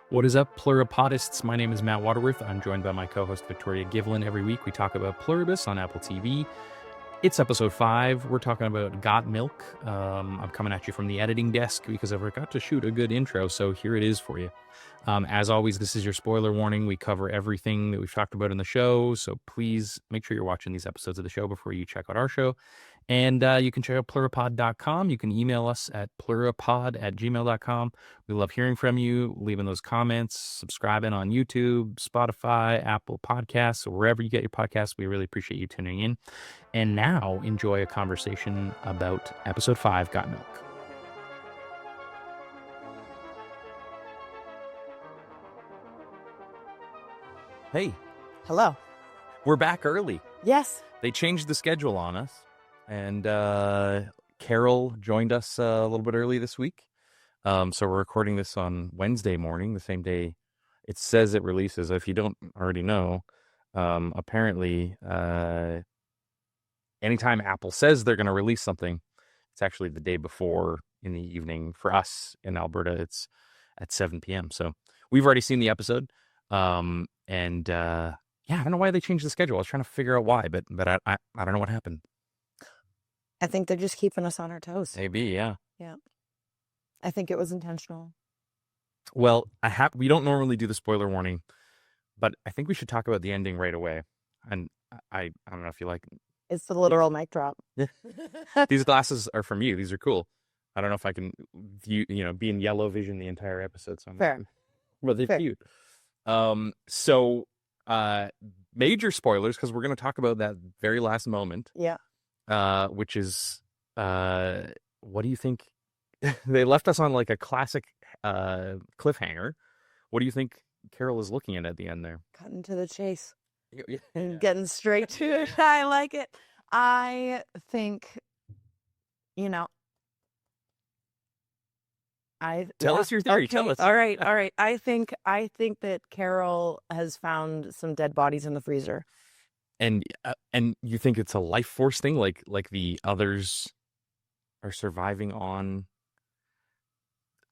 What is up, Pluripodists? My name is Matt Waterworth. I'm joined by my co-host Victoria Givlin. Every week we talk about Pluribus on Apple TV. It's episode 5. We're talking about Got Milk. I'm coming at you from the editing desk because I forgot to shoot a good intro, so here it is for you. As always, this is your spoiler warning. We cover everything that we've talked about in the show, so please make sure you're watching these episodes of the show before you check out our show. And you can check out pluripod.com. You can email us at pluripod@gmail.com. We love hearing from you, leaving those comments, subscribing on YouTube, Spotify, Apple Podcasts, or wherever you get your podcasts. We really appreciate you tuning in. And now enjoy a conversation about episode 5, Got Milk. Hey. Hello. We're back early. Yes. They changed the schedule on us. And Carol joined us a little bit early this week. So we're recording this on Wednesday morning, the same day it says it releases. If you don't already know, apparently anytime Apple says they're going to release something, it's actually the day before in the evening. For us in Alberta, it's at 7 p.m. So we've already seen the episode. Yeah, I don't know why they changed the schedule. I was trying to figure out why, but I don't know what happened. I think they're just keeping us on our toes. Maybe, yeah. Yeah. I think it was intentional. Well, we don't normally do the spoiler warning, but I think we should talk about the ending right away. And I don't know if you like it. It's the literal mic drop. These glasses are from you. These are cool. I don't know if I can be in yellow vision the entire episode. So Fair. But they're cute. Major spoilers, because we're going to talk about that very last moment. Yeah. Which is, what do you think? They left us on like a classic cliffhanger. What do you think Carol is looking at the end there? Cutting to the chase. Yeah. And getting straight to it. I like it. I think, Tell us your theory. Okay. Tell us. All right. I think that Carol has found some dead bodies in the freezer. And you think it's a life force thing, like the others are surviving on?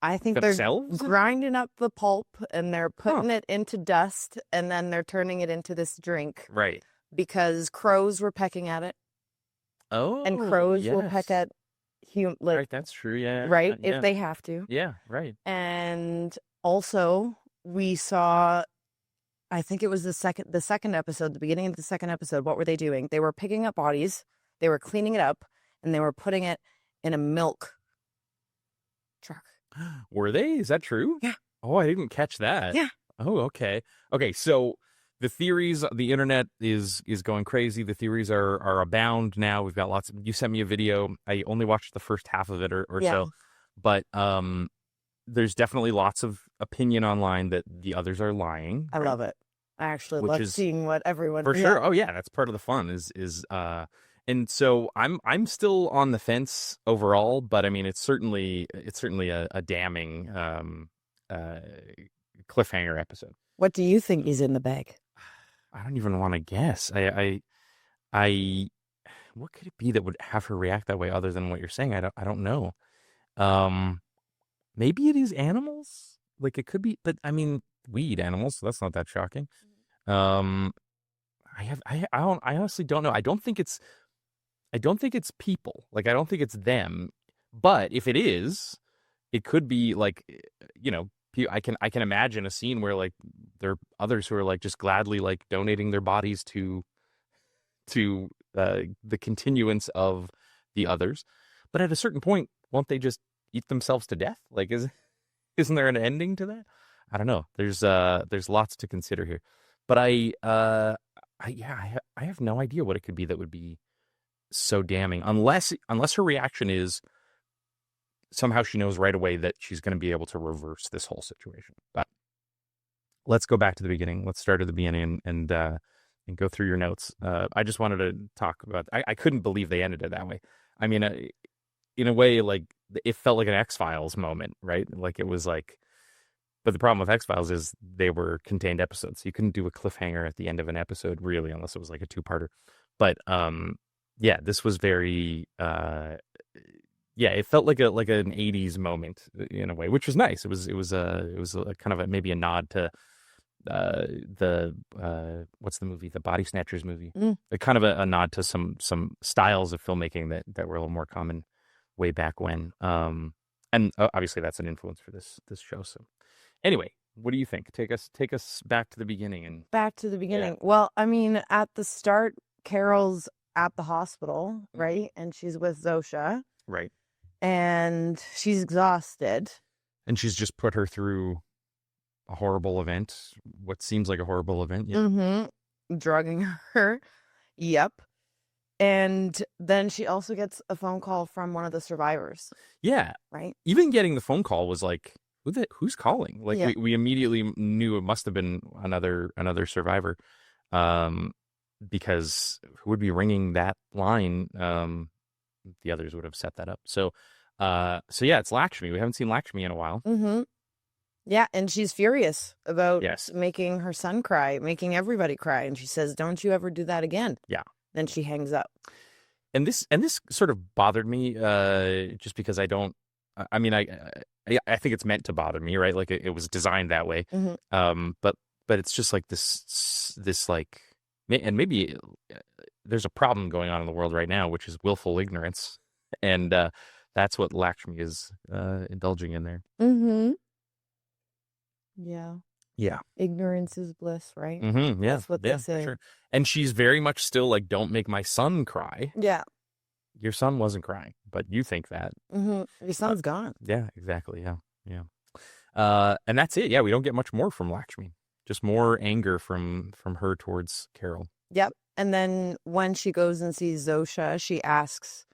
I think themselves? They're grinding up the pulp and they're putting it into dust and then they're turning it into this drink. Right. Because crows were pecking at it. Oh. And crows will peck at right, that's true. Yeah. Right, yeah. if they have to. Yeah. Right. And also we saw. I think it was the second episode, the beginning of the second episode. What were they doing? They were picking up bodies, they were cleaning it up, and they were putting it in a milk truck. Were they? Is that true? Yeah. Oh, I didn't catch that. Yeah. Oh, okay. Okay, so the theories, the internet is going crazy. The theories are abound now. We've got lots of. You sent me a video. I only watched the first half of it or so, but there's definitely lots of opinion online that the others are lying. I love it. I actually love seeing what everyone. For sure. Oh yeah, that's part of the fun. And so I'm still on the fence overall, but I mean it's certainly a damning cliffhanger episode. What do you think is in the bag? I don't even want to guess. I what could it be that would have her react that way other than what you're saying? I don't know. Maybe it is animals. Like it could be, but I mean, weed animals. So that's not that shocking. I honestly don't know. I don't think it's people. Like I don't think it's them. But if it is, it could be like, I can imagine a scene where like there are others who are like just gladly like donating their bodies to the continuance of the others. But at a certain point, won't they just eat themselves to death? Like, isn't there an ending to that? I don't know. There's lots to consider here, but I have no idea what it could be that would be so damning, unless her reaction is somehow she knows right away that she's going to be able to reverse this whole situation. But let's go back to the beginning. Let's start at the beginning and go through your notes. I just wanted to talk about. I couldn't believe they ended it that way. I mean, in a way, like it felt like an X-Files moment, right? Like it was like, but the problem with X-Files is they were contained episodes. So you couldn't do a cliffhanger at the end of an episode really, unless it was like a two-parter. But yeah, this was very Yeah, it felt like an '80s moment in a way, which was nice. It was a kind of maybe a nod to the what's the movie, the Body Snatchers movie, Mm. a kind of a nod to some styles of filmmaking that were a little more common way back when. And obviously that's an influence for this show. So anyway, what do you think? Take us back to the beginning and Back to the beginning. Well, I mean, at the start, Carol's at the hospital, right? And she's with Zosha. right. And she's exhausted. And she's just put her through a horrible event, what seems like a horrible event. Yeah. Mm-hmm. Drugging her. Yep. And then she also gets a phone call from one of the survivors. Yeah. Right. Even getting the phone call was like, who's calling? Like Yeah. we immediately knew it must have been another survivor. Because who would be ringing that line? The others would have set that up. So yeah, it's Lakshmi. We haven't seen Lakshmi in a while. Mm-hmm. Yeah, and she's furious about Yes. making her son cry, making everybody cry. And she says, don't you ever do that again. Yeah. Then she hangs up. And this sort of bothered me, just because I don't. I mean, I think it's meant to bother me, right? Like it was designed that way. Mm-hmm. But it's just like this like, and maybe there's a problem going on in the world right now, which is willful ignorance, and that's what Lakshmi is indulging in there. Mm-hmm. Yeah. Yeah. Ignorance is bliss, right? Mm-hmm. Yeah. That's what they say. Sure. And she's very much still like, don't make my son cry. Yeah. Your son wasn't crying, but you think that. Mm-hmm. Your son's gone. Yeah, exactly. Yeah. Yeah. And that's it. Yeah. We don't get much more from Lakshmi. Just more anger from her towards Carol. Yep. And then when she goes and sees Zosha, she asks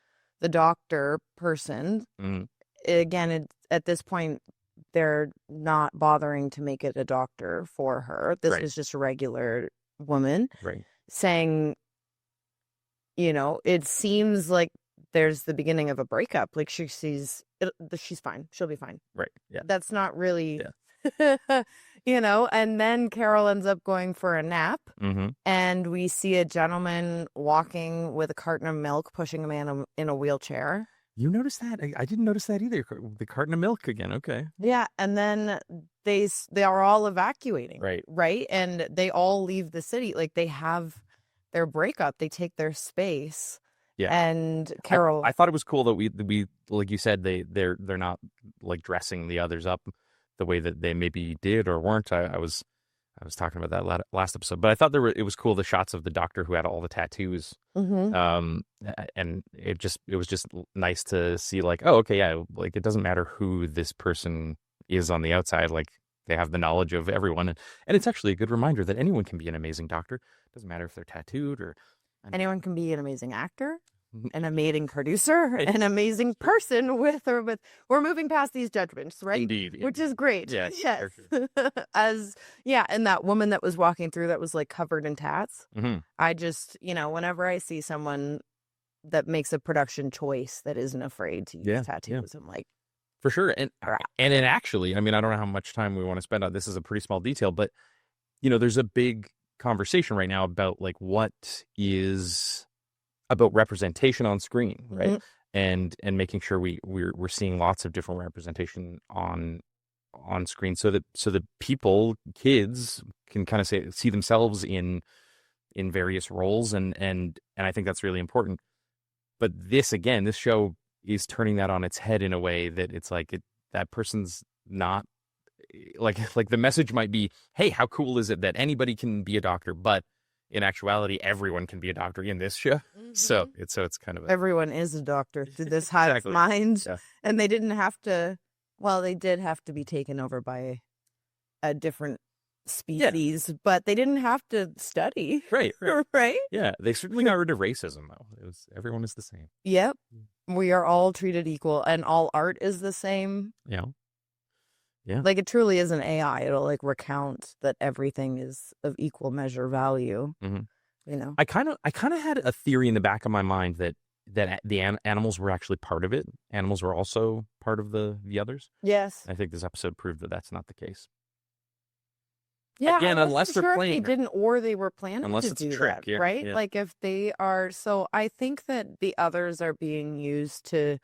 the doctor person. Mm-hmm. Again, at this point, they're not bothering to make it a doctor for her. This Right. was just a regular woman. Right. Saying, it seems like there's the beginning of a breakup. Like she sees, she's fine. She'll be fine. Right. Yeah. That's not really, and then Carol ends up going for a nap. Mm-hmm. And we see a gentleman walking with a carton of milk, pushing a man in a wheelchair. You noticed that? I didn't notice that either. The carton of milk again. Okay. Yeah. And then they are all evacuating. Right. Right. And they all leave the city. Like they have their breakup. They take their space. Yeah. And Carol. I thought it was cool that we like you said, they're not like dressing the others up the way that they maybe did or weren't. I was talking about that last episode, but I thought it was cool, the shots of the doctor who had all the tattoos. Mm-hmm. And it was just nice to see like, oh, okay, yeah, like it doesn't matter who this person is on the outside, like they have the knowledge of everyone, and it's actually a good reminder that anyone can be an amazing doctor. It doesn't matter if they're tattooed or anyone can be an amazing actor, an amazing producer, an amazing person with or with. We're moving past these judgments, right? Indeed. Which is great. Yes. Yes. And that woman that was walking through that was like covered in tats. Mm-hmm. I just, whenever I see someone that makes a production choice that isn't afraid to use tattoos, I'm like, for sure. And then actually, I mean, I don't know how much time we want to spend on this. Is a pretty small detail, but there's a big conversation right now about like what is about representation on screen, right? Mm-hmm. And making sure we're seeing lots of different representation on screen, so that kids can kind of see themselves in various roles, and I think that's really important. But this show is turning that on its head in a way that it's like that person's not like the message might be, hey, how cool is it that anybody can be a doctor, but in actuality, everyone can be a doctor in this show. Mm-hmm. So it's kind of everyone is a doctor to this hive mind, and they didn't have to. Well, they did have to be taken over by a different species, but they didn't have to study. Right. Right. Yeah, they certainly got rid of racism though. Everyone is the same. Yep, we are all treated equal, and all art is the same. Yeah. Yeah. Like it truly is an AI. It'll like recount that everything is of equal measure value. Mm-hmm. I kind of had a theory in the back of my mind that the animals were actually part of it. Animals were also part of the others. Yes. I think this episode proved that that's not the case. Yeah. Again, unless they're playing. They didn't, or they were planning to do that, right? Yeah. Like if they are. So I think that the others are being used to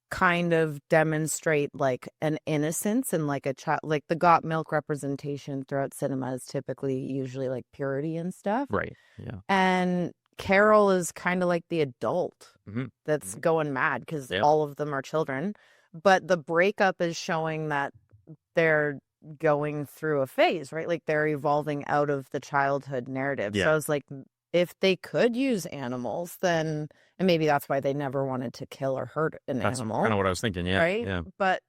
kind of demonstrate like an innocence and like a child, like the got milk representation throughout cinema is typically usually like purity and stuff. Right. Yeah. And Carol is kind of like the adult Mhm. that's going mad because Yeah. all of them are children. But the breakup is showing that they're going through a phase, right? Like they're evolving out of the childhood narrative. So Yeah. I was like, if they could use animals, then, and maybe that's why they never wanted to kill or hurt an That's animal, kind of what I was thinking. Yeah. right? Yeah. But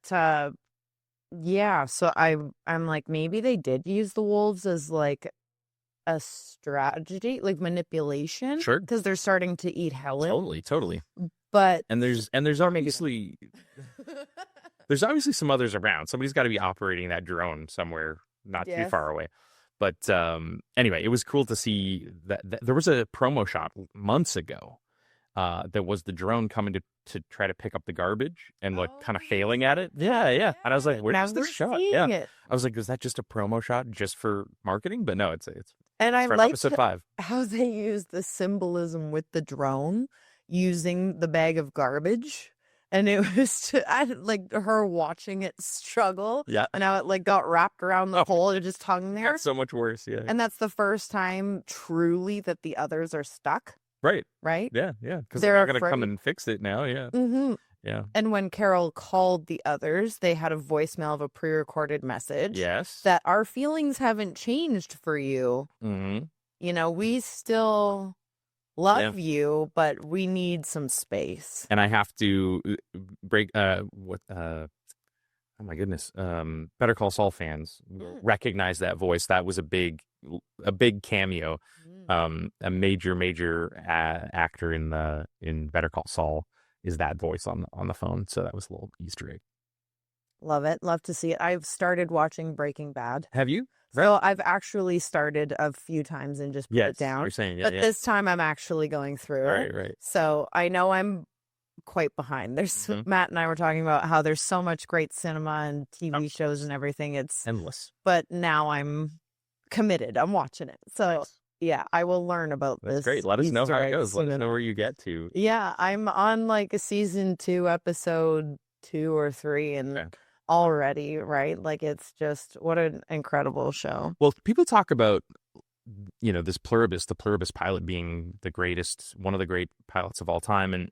yeah, so I'm like, maybe they did use the wolves as like a strategy, like manipulation, Sure. because they're starting to eat Helen. Totally. But And there's obviously there's obviously some others around. Somebody's got to be operating that drone somewhere not too Yes. far away. But anyway, it was cool to see that there was a promo shot months ago that was the drone coming to try to pick up the garbage and like kind of failing at it. Yeah. And I was like, where's this shot? Yeah. It. I was like, is that just a promo shot just for marketing? But no, it's And I from like episode 5. how they use the symbolism with the drone using the bag of garbage. And it was like her watching it struggle. Yeah. And how it like got wrapped around the pole and just hung there. That's so much worse. Yeah. And that's the first time truly that the others are stuck. Right. Right. Yeah. Because They're they're going to afraid. come and fix it now. Yeah. Mm-hmm. Yeah. And when Carol called the others, they had a voicemail of a pre-recorded message. Yes. That our feelings haven't changed for you. Mm-hmm. You know, we still love you, but we need some space. And I have to break oh my goodness, Better Call Saul fans recognize that voice. That was a big cameo. A major actor in Better Call Saul is that voice on the phone. So that was a little Easter egg. Love it. Love to see it. I've started watching Breaking Bad. Have you? So I've actually started a few times and just put it down. You're saying, but this time I'm actually going through it. Right. So I know I'm quite behind. There's Matt and I were talking about how there's so much great cinema and TV shows and everything. It's endless. But now I'm committed. I'm watching it. So yeah, I will learn about this. That's great. Let us know how it goes. Let us know where you get to. Yeah, I'm on like a season 2, episode 2 or 3, and already, right? Like it's just what an incredible show. Well, people talk about this Pluribus, the Pluribus pilot being the greatest, one of the great pilots of all time, and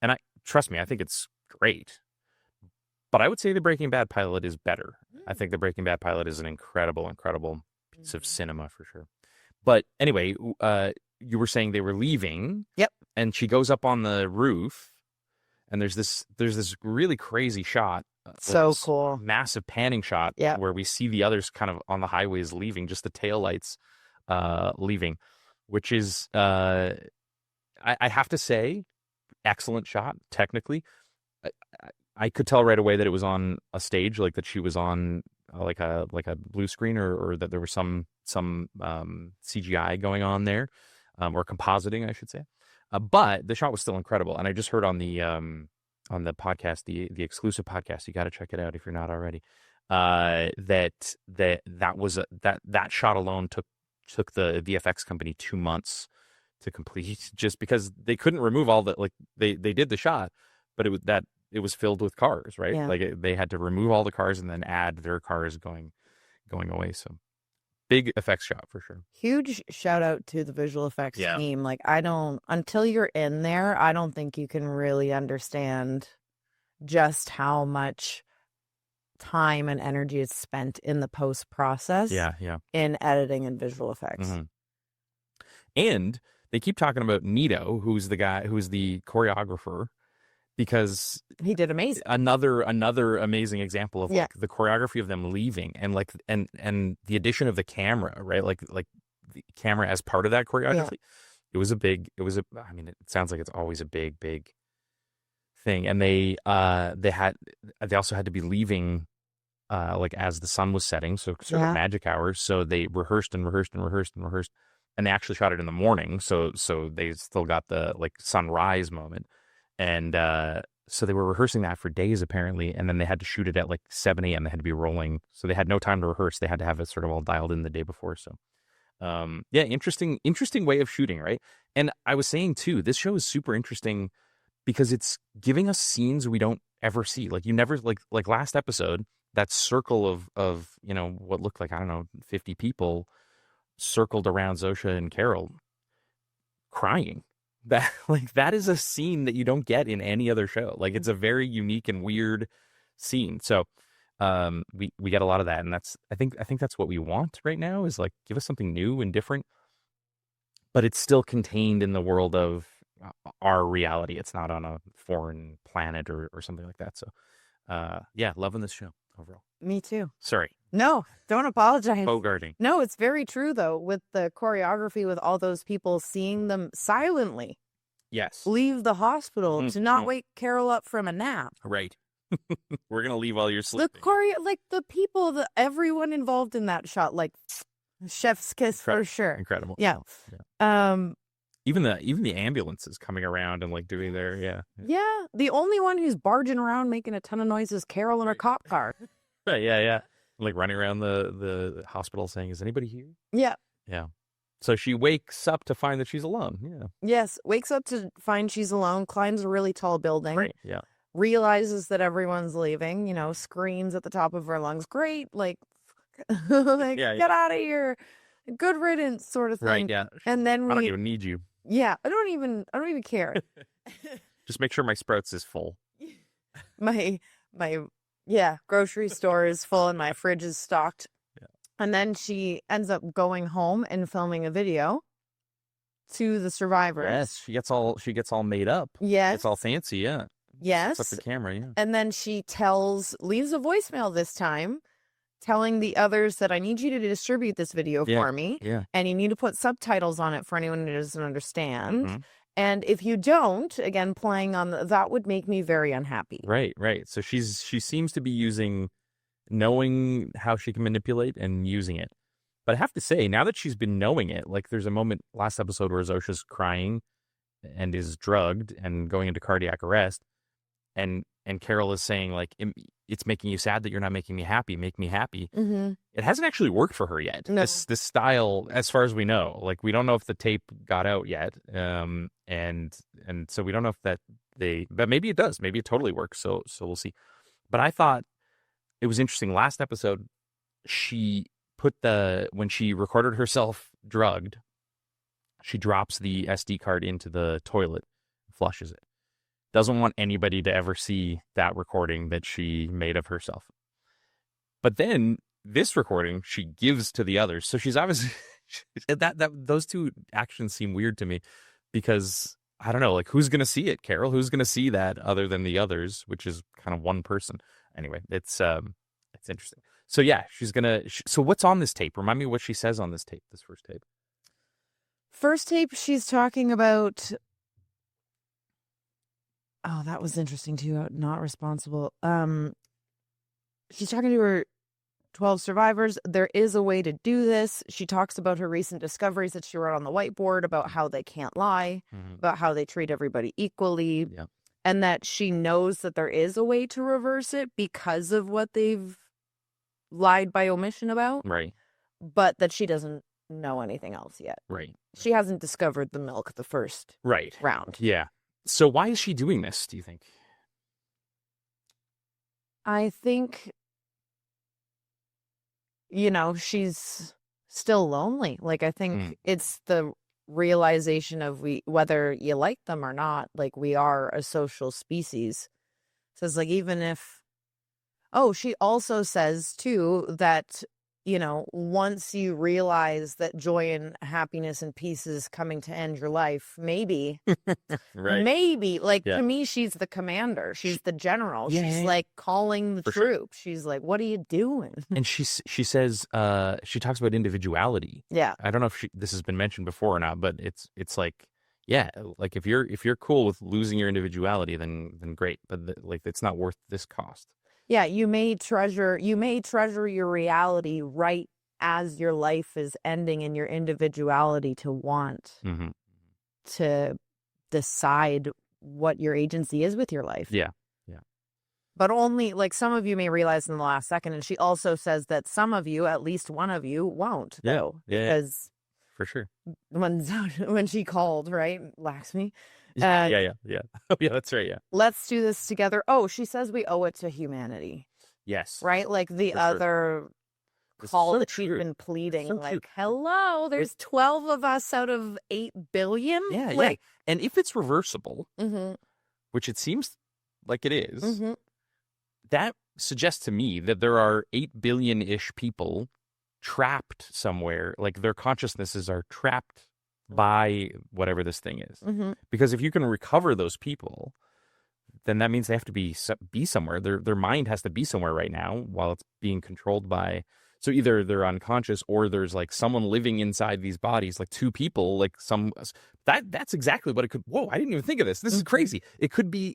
I trust me, I think it's great. But I would say the Breaking Bad pilot is better. I think the Breaking Bad pilot is an incredible piece of cinema for sure. But anyway, you were saying they were leaving. Yep. And she goes up on the roof, and there's this really crazy shot. So cool. Massive panning shot where we see the others kind of on the highways leaving, just the taillights leaving, which is, I have to say, excellent shot, technically. I could tell right away that it was on a stage, like that she was on like a blue screen or that there was some CGI going on there, or compositing, I should say. But the shot was still incredible. And I just heard on the podcast, the exclusive podcast, you got to check it out if you're not already. That shot alone took the VFX company 2 months to complete, just because they couldn't remove all the, like they did the shot, but it was filled with cars, right? Yeah. Like they had to remove all the cars and then add their cars going away. So big effects shot for sure. Huge shout out to the visual effects team. Like until you're in there, I don't think you can really understand just how much time and energy is spent in the post process. Yeah. In editing and visual effects. Mm-hmm. And they keep talking about Nito, who's the choreographer, because he did amazing. Another amazing example of like the choreography of them leaving and like and the addition of the camera, right? Like the camera as part of that choreography. Yeah. I mean, it sounds like it's always a big thing. And they also had to be leaving like as the sun was setting, so sort of magic hours. So they rehearsed and they actually shot it in the morning. So they still got the like sunrise moment. And so they were rehearsing that for days, apparently. And then they had to shoot it at like 7 a.m. They had to be rolling. So they had no time to rehearse. They had to have it sort of all dialed in the day before. So, interesting way of shooting, right? And I was saying, too, this show is super interesting because it's giving us scenes we don't ever see. Like you never like last episode, that circle of what looked like, I don't know, 50 people circled around Zosha and Carol crying. That is a scene that you don't get in any other show. Like it's a very unique and weird scene. So we get a lot of that, and I think that's what we want right now, is like give us something new and different, but it's still contained in the world of our reality. It's not on a foreign planet or something like that. So yeah, loving this show overall. Me too. Sorry. No, don't apologize. Bogarting. No, it's very true though, with the choreography, with all those people, seeing them silently Yes. leave the hospital to not wake Carol up from a nap. Right. We're gonna leave while you're sleeping. The people, everyone involved in that shot, like chef's kiss for sure. Incredible. Yeah. Even the ambulances coming around and like doing their Yeah. The only one who's barging around making a ton of noise is Carol in her cop car. Right. Yeah. Like running around the hospital saying, "Is anybody here?" Yeah. Yeah. So she wakes up to find that she's alone. Yeah. Yes. Wakes up to find she's alone. Climbs a really tall building. Right. Yeah. Realizes that everyone's leaving. Screams at the top of her lungs. Great. Like get out of here. Good riddance, sort of thing. Right. Yeah. And then I don't even need you. Yeah. I don't even care. Just make sure my sprouts is full. my grocery store is full and my fridge is stocked. Yeah. And then she ends up going home and filming a video to the survivors. Yes, she gets all made up. Yes. It's all fancy, yeah. Yes. It's up the camera, yeah. And then she leaves a voicemail this time, telling the others that I need you to distribute this video for me. Yeah. And you need to put subtitles on it for anyone who doesn't understand. Mm-hmm. And if you don't, again, playing on that would make me very unhappy. Right. So she seems to be knowing how she can manipulate and using it. But I have to say, now that she's been knowing it, like there's a moment last episode where Zosha's crying and is drugged and going into cardiac arrest. And Carol is saying, like, it's making you sad that you're not making me happy. Make me happy. Mm-hmm. It hasn't actually worked for her yet. No. This style, as far as we know, like we don't know if the tape got out yet, and so we don't know if but maybe it does. Maybe it totally works. So we'll see. But I thought it was interesting. Last episode, she when she recorded herself drugged, she drops the SD card into the toilet, flushes it. Doesn't want anybody to ever see that recording that she made of herself. But then this recording she gives to the others. So she's obviously those two actions seem weird to me, because I don't know, like who's going to see it, Carol? Who's going to see that other than the others, which is kind of one person. Anyway, it's interesting. So yeah, she's going to so what's on this tape? Remind me what she says on this tape, this first tape. First tape, she's talking about... Oh, that was interesting too. Not responsible. She's talking to her 12 survivors. There is a way to do this. She talks about her recent discoveries that she wrote on the whiteboard about how they can't lie, about how they treat everybody equally, and that she knows that there is a way to reverse it because of what they've lied by omission about. Right. But that she doesn't know anything else yet. Right. She hasn't discovered the milk the first round. Yeah. So why is she doing this, do you think? I think, she's still lonely. Like, I think it's the realization of whether you like them or not, like, we are a social species. So it's like, even if... Oh, she also says, too, that... once you realize that joy and happiness and peace is coming to end your life, maybe, to me, she's the commander. She's the general. She's like calling the troops. Sure. She's like, what are you doing? And she says, she talks about individuality. Yeah. I don't know if this has been mentioned before or not, but it's like, yeah, like if you're cool with losing your individuality, then great. But it's not worth this cost. Yeah, you may treasure your reality right as your life is ending, and your individuality to want to decide what your agency is with your life. Yeah. But only, like, some of you may realize in the last second, and she also says that some of you, at least one of you, won't. Yeah. Because for sure. When she called, right, Laxmi, Yeah. Oh, yeah, that's right. Yeah. Let's do this together. Oh, she says we owe it to humanity, Yes. right? Like the For sure. other This is call so that she's true. been pleading, So like, true. hello, there's 12 of us out of 8 billion. Yeah, Like, yeah. And if it's reversible, mm-hmm, which it seems like it is, mm-hmm. that suggests to me that there are 8 billion-ish people trapped somewhere. Like their consciousnesses are trapped by whatever this thing is. Mm-hmm. Because if you can recover those people, then that means they have to be somewhere. Their mind has to be somewhere right now while it's being controlled by. So either they're unconscious or there's like someone living inside these bodies, like 2 people, like that's exactly what it could. Whoa, I didn't even think of this. This is crazy. It could be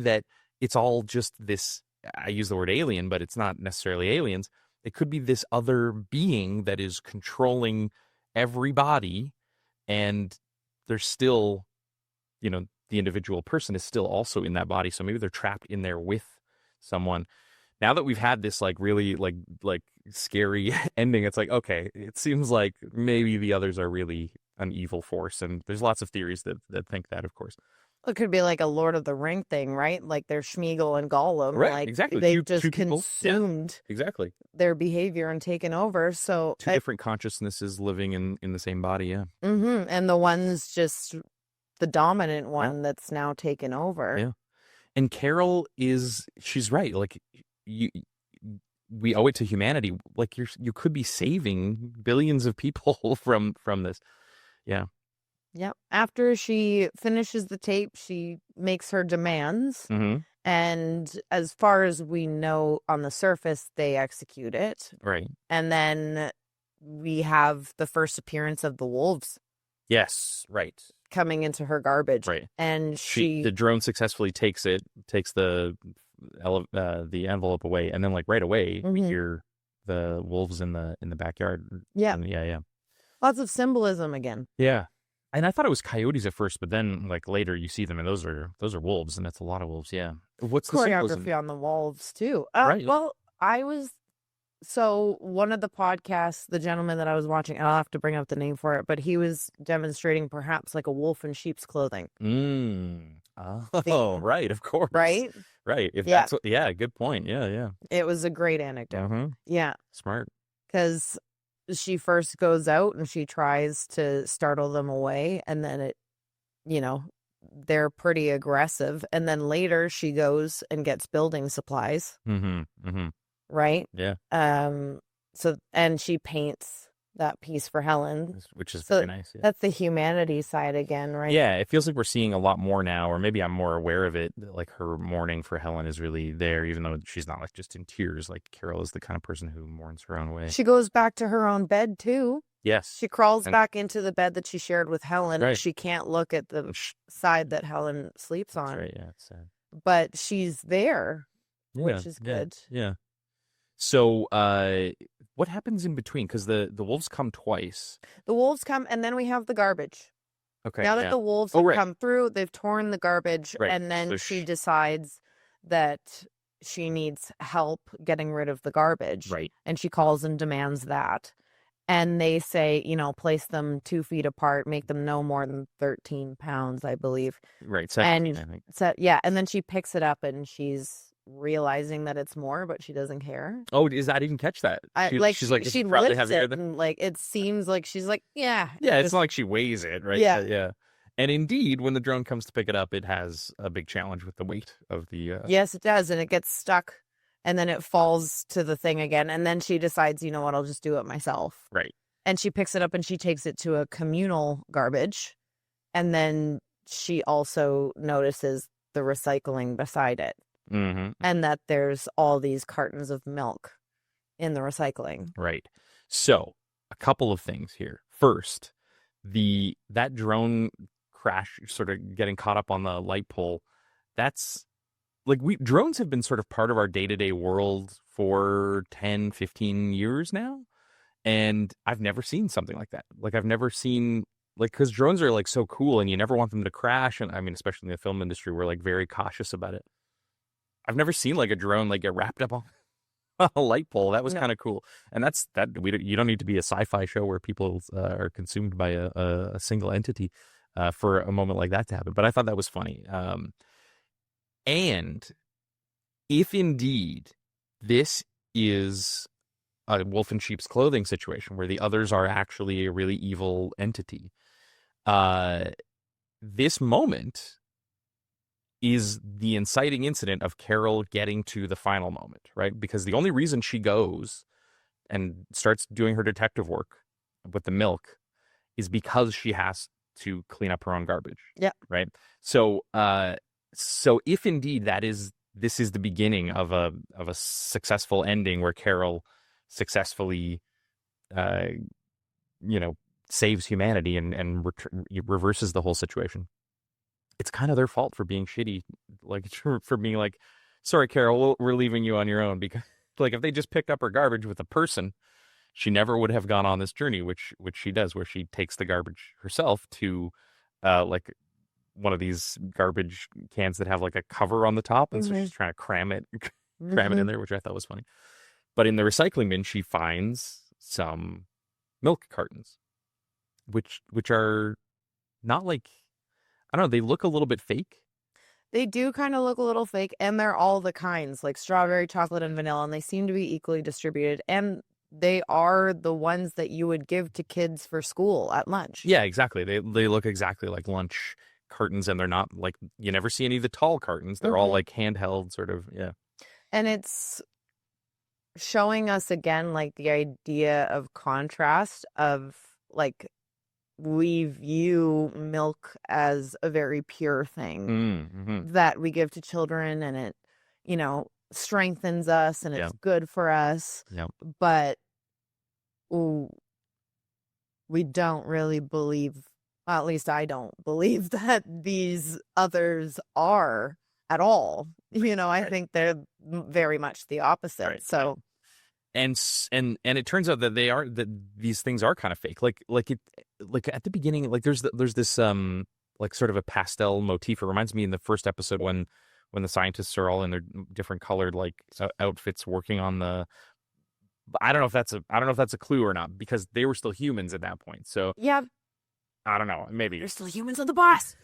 that it's all just this. I use the word alien, but it's not necessarily aliens. It could be this other being that is controlling everybody, and there's still, the individual person is still also in that body. So maybe they're trapped in there with someone. Now that we've had this like really like scary ending, it's like, okay, it seems like maybe the others are really an evil force. And there's lots of theories that think that, of course. It could be like a Lord of the Ring thing, right? Like they're Schmeagol and Gollum. Right, like exactly. They've Two just people. consumed Exactly. their behavior and taken over. So 2 different consciousnesses living in the same body. Yeah. Mm-hmm. And the one's just the dominant one that's now taken over. Yeah. And Carol she's right. Like we owe it to humanity. Like you could be saving billions of people from this. Yeah. Yep. After she finishes the tape, she makes her demands. Mm-hmm. And as far as we know on the surface, they execute it. Right. And then we have the first appearance of the wolves. Yes. Right. Coming into her garbage. Right. And the drone successfully takes the envelope away, and then like right away we hear the wolves in the backyard. Yeah. Yeah. Lots of symbolism again. Yeah. And I thought it was coyotes at first, but then like later you see them and those are wolves, and that's a lot of wolves. Yeah. What's the choreography on the wolves too? Right. Well, one of the podcasts, the gentleman that I was watching, I'll have to bring up the name for it, but he was demonstrating perhaps like a wolf in sheep's clothing. Oh, right, of course. Right? Right. That's good point. Yeah. It was a great anecdote. Mm-hmm. Yeah. Smart. Because she first goes out and she tries to startle them away, and then they're pretty aggressive. And then later she goes and gets building supplies. Mm-hmm. Right? Yeah. And she paints that piece for Helen, which is very nice. Yeah. That's the humanity side again, right? Yeah, it feels like we're seeing a lot more now, or maybe I'm more aware of it. Like her mourning for Helen is really there, even though she's not like just in tears. Like Carol is the kind of person who mourns her own way. She goes back to her own bed too. Yes. She crawls back into the bed that she shared with Helen. Right. She can't look at the side that Helen sleeps on. That's right. Yeah, it's sad. But she's there, which is good. Yeah. So, what happens in between? Because the wolves come twice. The wolves come, and then we have the garbage. Okay. Now that the wolves have come through, they've torn the garbage, and then she decides that she needs help getting rid of the garbage. Right. And she calls and demands that. And they say, place them 2 feet apart, make them no more than 13 pounds, I believe. Right. 17, I think. And then she picks it up and she's realizing that it's more, but she doesn't care. Oh, I didn't catch that. She's like, she lifts it, and like it seems like she's like, yeah. Yeah, it's not like she weighs it, right? Yeah. And indeed, when the drone comes to pick it up, it has a big challenge with the weight of the. Yes, it does, and it gets stuck, and then it falls to the thing again, and then she decides, you know what, I'll just do it myself. Right. And she picks it up and she takes it to a communal garbage, and then she also notices the recycling beside it. Mm-hmm. And that there's all these cartons of milk in the recycling. Right. So a couple of things here. First, that drone crash, sort of getting caught up on the light pole, that's like drones have been sort of part of our day-to-day world for 10, 15 years now. And I've never seen something like that. Like I've never seen, like, because drones are like so cool and you never want them to crash. And I mean, especially in the film industry, we're like very cautious about it. I've never seen like a drone like get wrapped up on a light pole. That was kind of cool. And you don't need to be a sci-fi show where people are consumed by a single entity. for a moment like that to happen. But I thought that was funny. And if indeed this is a wolf in sheep's clothing situation where the others are actually a really evil entity, this moment is the inciting incident of Carol getting to the final moment, right? Because the only reason she goes and starts doing her detective work with the milk is because she has to clean up her own garbage. Yeah. Right. So, so if indeed this is the beginning of a successful ending where Carol successfully, saves humanity and reverses the whole situation, it's kind of their fault for being shitty, like for being like, sorry, Carol, we're leaving you on your own. Because like if they just picked up her garbage with a person, she never would have gone on this journey, which she does, where she takes the garbage herself to like one of these garbage cans that have like a cover on the top, and so she's trying to cram it in there, which I thought was funny. But in the recycling bin, she finds some milk cartons, which are not like, I don't know, they look a little bit fake. They do kind of look a little fake, and they're all the kinds, like strawberry, chocolate, and vanilla, and they seem to be equally distributed. And they are the ones that you would give to kids for school at lunch. Yeah, exactly. They look exactly like lunch cartons, and they're not like, you never see any of the tall cartons. They're all like handheld sort of, yeah. And it's showing us again, like, the idea of contrast of, like, we view milk as a very pure thing that we give to children, and it, strengthens us, and it's good for us. Yeah. But we don't really believe, well, at least I don't believe, that these others are at all. I think they're very much the opposite. Right. So. And it turns out that these things are kind of fake. Like at the beginning, like there's this like sort of a pastel motif. It reminds me in the first episode when the scientists are all in their different colored like outfits working on the. I don't know if that's a clue or not, because they were still humans at that point. So yeah, I don't know. Maybe they're still humans on the bus.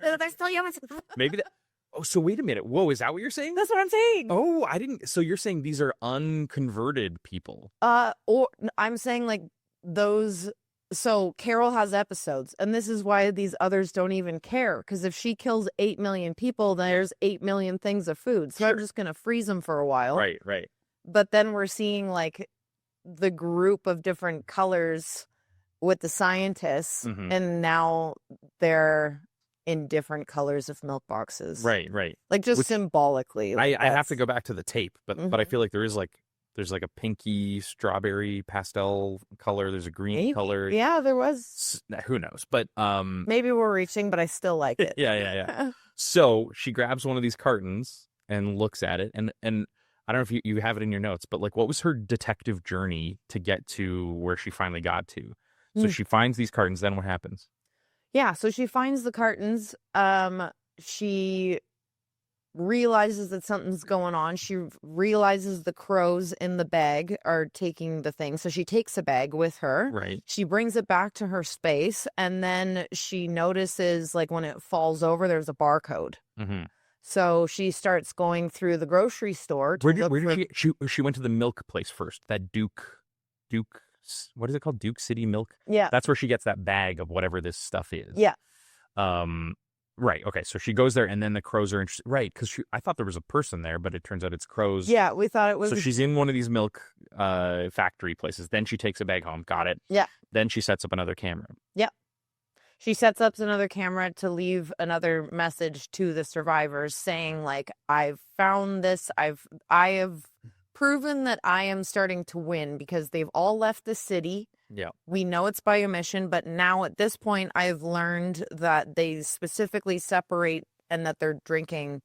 They're still humans. Maybe that. Oh, so wait a minute. Whoa, is that what you're saying? That's what I'm saying. Oh, I didn't. So you're saying these are unconverted people? Or I'm saying like those. So Carol has episodes, and this is why these others don't even care. Because if she kills 8 million people, there's 8 million things of food. So I'm just gonna freeze them for a while. Right. But then we're seeing like the group of different colors with the scientists, and now they're in different colors of milk boxes. Right. Like just symbolically. Like I have to go back to the tape, but I feel like there's like a pinky strawberry pastel color. There's a green color. Yeah, there was. Who knows? But maybe we're reaching, but I still like it. Yeah. So she grabs one of these cartons and looks at it, and I don't know if you have it in your notes, but like, what was her detective journey to get to where she finally got to? So she finds these cartons. Then what happens? Yeah, so she finds the cartons. She realizes that something's going on. She realizes the crows in the bag are taking the thing. So she takes a bag with her. Right. She brings it back to her space, and then she notices, like, when it falls over, there's a barcode. So she starts going through the grocery store. Where did she went to the milk place first? That Duke, what is it called? Duke City Milk? Yeah. That's where she gets that bag of whatever this stuff is. Yeah. Right. Okay. So she goes there, and then the crows are interested. Right. Because I thought there was a person there, but it turns out it's crows. Yeah. We thought it was. So she's in one of these milk factory places. Then she takes a bag home. Got it. Yeah. Then she sets up another camera. Yeah. She sets up another camera to leave another message to the survivors saying, like, I've found this. I have proven that I am starting to win because they've all left the city. Yeah. We know it's by omission, but now at this point, I've learned that they specifically separate and that they're drinking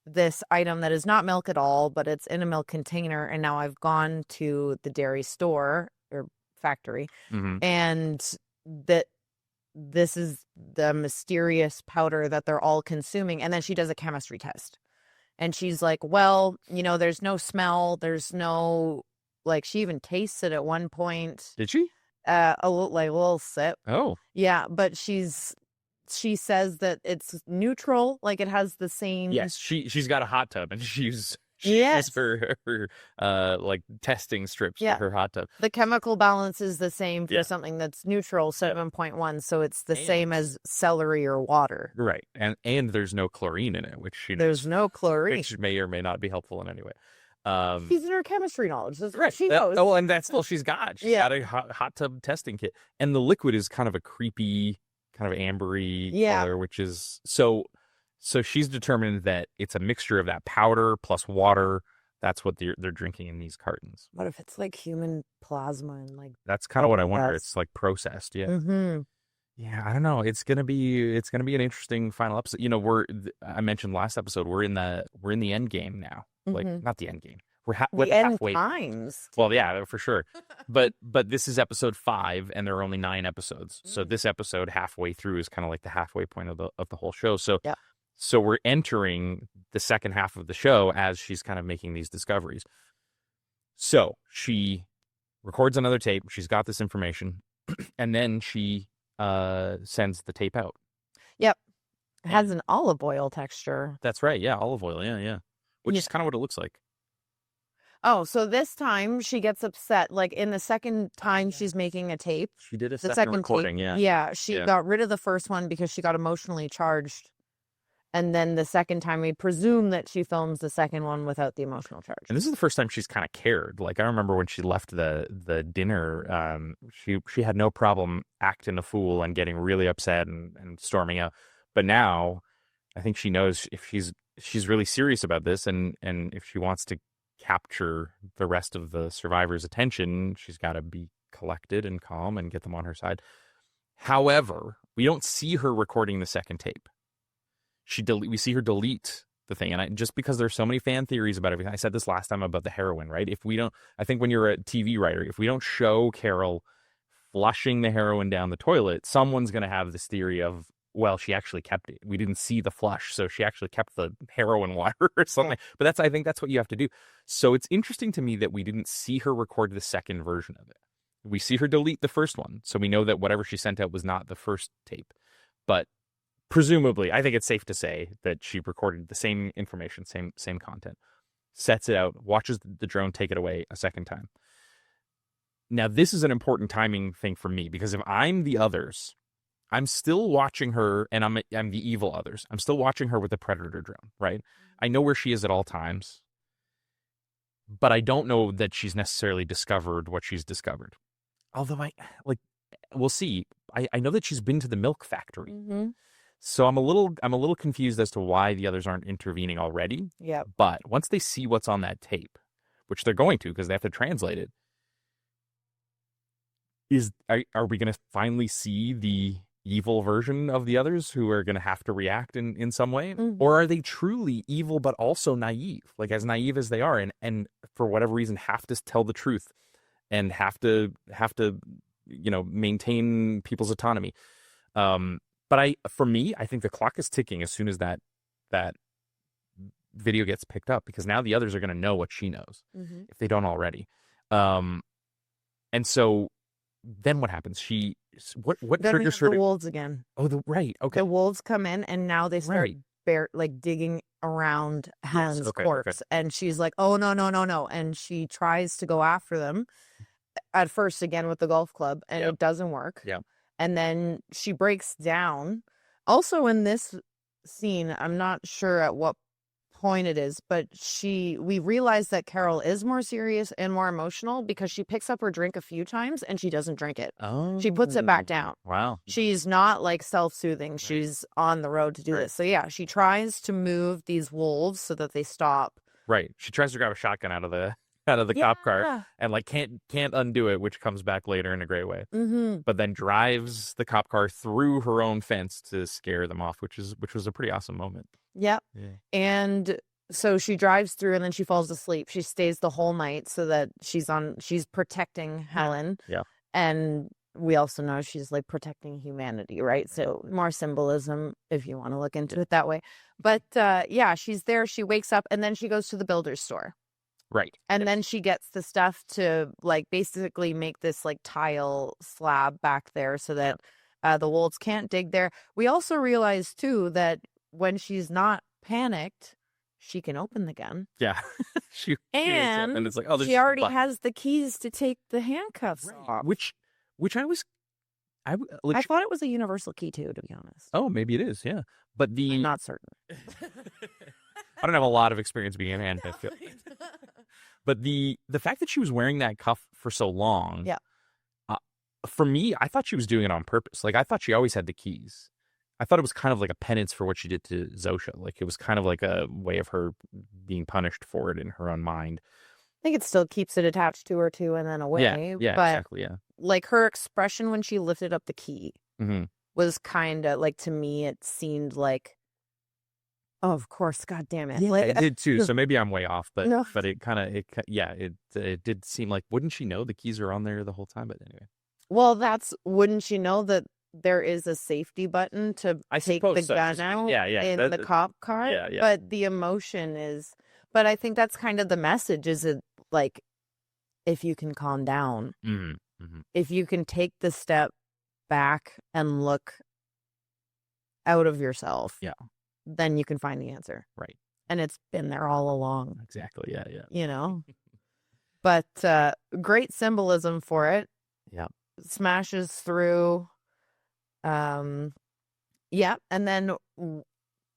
this item that is not milk at all, but it's in a milk container. And now I've gone to the dairy store or factory, and that this is the mysterious powder that they're all consuming. And then she does a chemistry test. And she's like, well, there's no smell. There's no, like, she even tastes it at one point. Did she? like a little sip. Oh, Yeah, but she says that it's neutral, like it has the same. yes. She's got a hot tub, and she uses Yes. her like testing strips Yeah. for her hot tub. The chemical balance is the same for Yeah. something that's neutral, 7.1, so it's the And- same as celery or water. Right, and there's no chlorine in it, which There's no chlorine. which may or may not be helpful in any way. She's in her chemistry knowledge. That's what Right. she knows. Oh, and that's all she's got. She's Yeah. got a hot tub testing kit, and the liquid is kind of a creepy, kind of ambery Yeah. color, which is so. So she's determined that it's a mixture of that powder plus water. That's what they're drinking in these cartons. What if it's like human plasma and like? That's kind of what I wonder. That's- It's like processed, yeah. Mm-hmm. Yeah, I don't know. It's gonna be an interesting final episode. You know, I mentioned last episode we're in the end game now. Like not the end game. We're The end halfway. times. Well, yeah, for sure. But this is episode 5, and there are only 9 episodes. So this episode halfway through is kind of like the halfway point of the whole show. So Yeah. so we're entering the second half of the show as she's kind of making these discoveries. So she records another tape. She's got this information, and then she sends the tape out. Yep. It has an olive oil texture. That's right. Yeah, olive oil. Yeah. Which Yeah. is kind of what it looks like. Oh, so this time she gets upset. Like in the second time she's making a tape. She did a The second recording. tape. Yeah. Yeah. She Yeah. got rid of the first one because she got emotionally charged. And then the second time, we presume that she films the second one without the emotional charge. And this is the first time she's kind of cared. Like I remember when she left the dinner, she had no problem acting a fool and getting really upset and storming out. But now, I think she knows if she's really serious about this, and if she wants to capture the rest of the survivors' attention, she's got to be collected and calm and get them on her side. However, we don't see her recording the second tape. We see her delete the thing, and just because there's so many fan theories about everything. I said this last time about the heroin, right? I think when you're a TV writer, if we don't show Carol flushing the heroin down the toilet, someone's going to have this theory of, well, she actually kept it. We didn't see the flush, so she actually kept the heroin water or something. But I think that's what you have to do. So it's interesting to me that we didn't see her record the second version of it. We see her delete the first one, so we know that whatever she sent out was not the first tape. But presumably, I think it's safe to say that she recorded the same information, same content, sets it out, watches the drone take it away a second time. Now, this is an important timing thing for me, because if I'm the others, I'm still watching her, and I'm the evil others. I'm still watching her with the Predator drone, right? I know where she is at all times, but I don't know that she's necessarily discovered what she's discovered. Although we'll see. I know that she's been to the milk factory. Mm-hmm. So I'm a little confused as to why the others aren't intervening already. Yeah. But once they see what's on that tape, which they're going to because they have to translate it, are we going to finally see the evil version of the others who are going to have to react in some way? Mm-hmm. Or are they truly evil but also naive, like as naive as they are, and for whatever reason have to tell the truth and have to maintain people's autonomy? But for me, I think the clock is ticking as soon as that video gets picked up, because now the others are going to know what she knows, if they don't already. And so then what happens? What Then we triggers have her? the wolves again. Oh, right. Okay. The wolves come in, and now they start digging around Helen's corpse. And she's like, oh, no. And she tries to go after them at first again with the golf club, and it doesn't work. Yeah. And then she breaks down. Also in this scene, I'm not sure at what point it is, but we realize that Carol is more serious and more emotional because she picks up her drink a few times and she doesn't drink it. Oh. She puts it back down. Wow. She's not like self-soothing. Right. She's on the road to do this. So yeah, she tries to move these wolves so that they stop. Right. She tries to grab a shotgun out of the cop car and can't undo it, which comes back later in a great way. Mm-hmm. But then drives the cop car through her own fence to scare them off, which was a pretty awesome moment. Yep. Yeah. And so she drives through, and then she falls asleep. She stays the whole night so that she's protecting Helen. Yeah. And we also know she's like protecting humanity, right? So more symbolism if you want to look into it that way. But she's there. She wakes up, and then she goes to the builder's store. Right. And then she gets the stuff to like basically make this like tile slab back there so that the wolves can't dig there. We also realize too that when she's not panicked, she can open the gun. Yeah. she wakes up and it's like, oh, she already has the keys to take the handcuffs off. Which I thought it was a universal key too, to be honest. Oh, maybe it is, yeah. But I'm not certain. I don't have a lot of experience being a handcuff. But the fact that she was wearing that cuff for so long, yeah. For me, I thought she was doing it on purpose. Like, I thought she always had the keys. I thought it was kind of like a penance for what she did to Zosha. Like, it was kind of like a way of her being punished for it in her own mind. I think it still keeps it attached to her too, and then away. Yeah, but, exactly, yeah. Like, her expression when she lifted up the key was kind of, like, to me, it seemed like, oh, of course, God damn it. Yeah, like, it did too, so maybe I'm way off, but No. but it kind of, it did seem like, wouldn't she know the keys are on there the whole time? But anyway. Well, wouldn't she know that there is a safety button to take the gun out in the cop car? Yeah. But the emotion is, but I think that's kind of the message, is it like, if you can calm down, if you can take the step back and look out of yourself, then you can find the answer. Right. And it's been there all along. Exactly. Yeah. You know? But great symbolism for it. Yeah. Smashes through. And then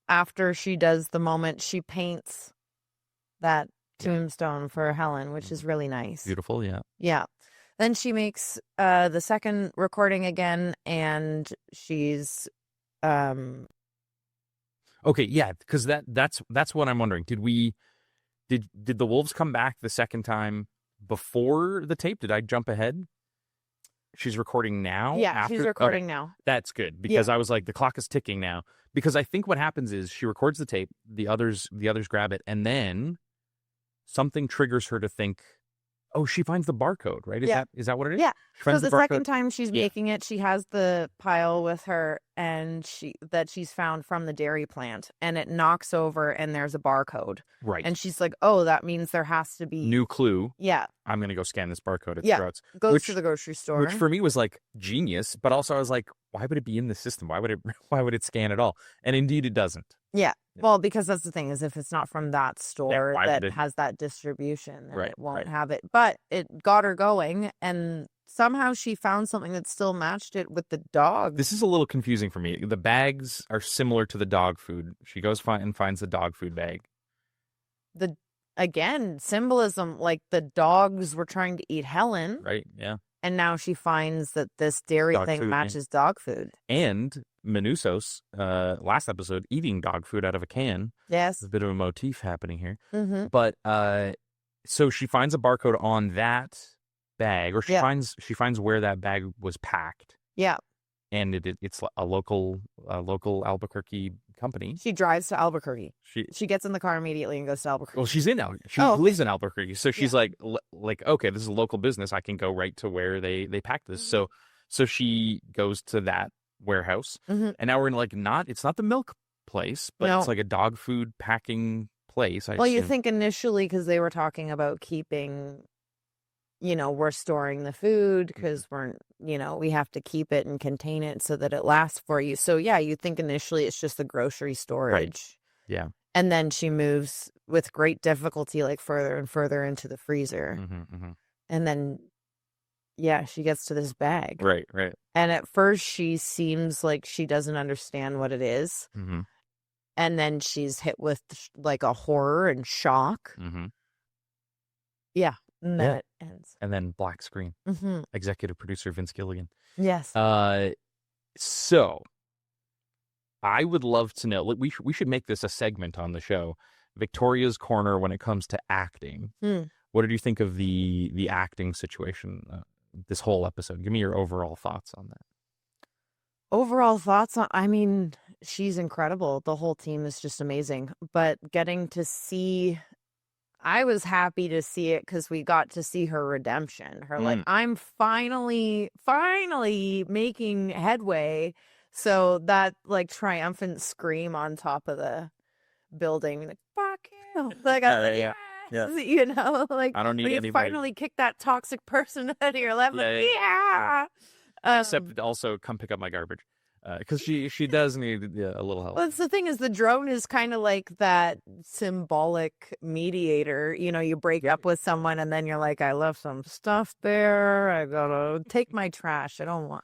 after she does the moment, she paints that tombstone for Helen, which is really nice. Beautiful, yeah. Yeah. Then she makes the second recording again, and she's okay, yeah, because that's what I'm wondering. Did the wolves come back the second time before the tape? Did I jump ahead? She's recording now? Yeah, she's recording now. That's good, because I was like, the clock is ticking now. Because I think what happens is she records the tape, the others grab it, and then something triggers her to think, oh, she finds the barcode, right? Is that what it is? Yeah. So the second barcode. time she's making it, she has the pile with her and she's found from the dairy plant, and it knocks over and there's a barcode. Right. And she's like, oh, that means there has to be new clue. Yeah. I'm going to go scan this barcode at the throats. Goes to the grocery store. Which for me was like genius, but also I was like, why would it be in the system? Why would it scan at all? And indeed it doesn't. Yeah. Well, because that's the thing, is if it's not from that store that has that distribution, then it won't have it. But it got her going, and somehow she found something that still matched it with the dog. This is a little confusing for me. The bags are similar to the dog food. She goes and finds the dog food bag. Again, symbolism, like the dogs were trying to eat Helen. Right, yeah. And now she finds that this dairy thing matches dog food. And Minusos, last episode, eating dog food out of a can. Yes. There's a bit of a motif happening here. Mm-hmm. But so she finds a barcode on that bag, or she finds where that bag was packed. Yeah. And it's a local Albuquerque company. She drives to Albuquerque. She gets in the car immediately and goes to Albuquerque. Well, she's in Albuquerque. She lives in Albuquerque, so she's like, okay, this is a local business. I can go right to where they packed this. Mm-hmm. So she goes to that warehouse, and now we're in it's not the milk place, but it's like a dog food packing place. You think initially, because they were talking about keeping, we're storing the food because we have to keep it and contain it so that it lasts for you. So yeah, you think initially it's just the grocery storage. Right. Yeah. And then she moves with great difficulty, like further and further into the freezer. Mm-hmm. And then, she gets to this bag. Right. And at first she seems like she doesn't understand what it is. Mm-hmm. And then she's hit with like a horror and shock. Mm-hmm. Yeah. And then it ends. And then black screen. Mm-hmm. Executive producer Vince Gilligan. Yes. So I would love to know. We should make this a segment on the show. Victoria's Corner when it comes to acting. What did you think of the acting situation this whole episode? Give me your overall thoughts on that. She's incredible. The whole team is just amazing. But getting to see, I was happy to see it because we got to see her redemption. Her like, I'm finally making headway. So that like triumphant scream on top of the building, like, fuck you. Like, Yeah. You know, like I don't need when you anybody. finally kick that toxic person out of your life. Like, yeah. Except also come pick up my garbage. Because she does need a little help. Well, it's the thing is the drone is kind of like that symbolic mediator. You know, you break up with someone and then you're like, I left some stuff there. I gotta take my trash. I don't want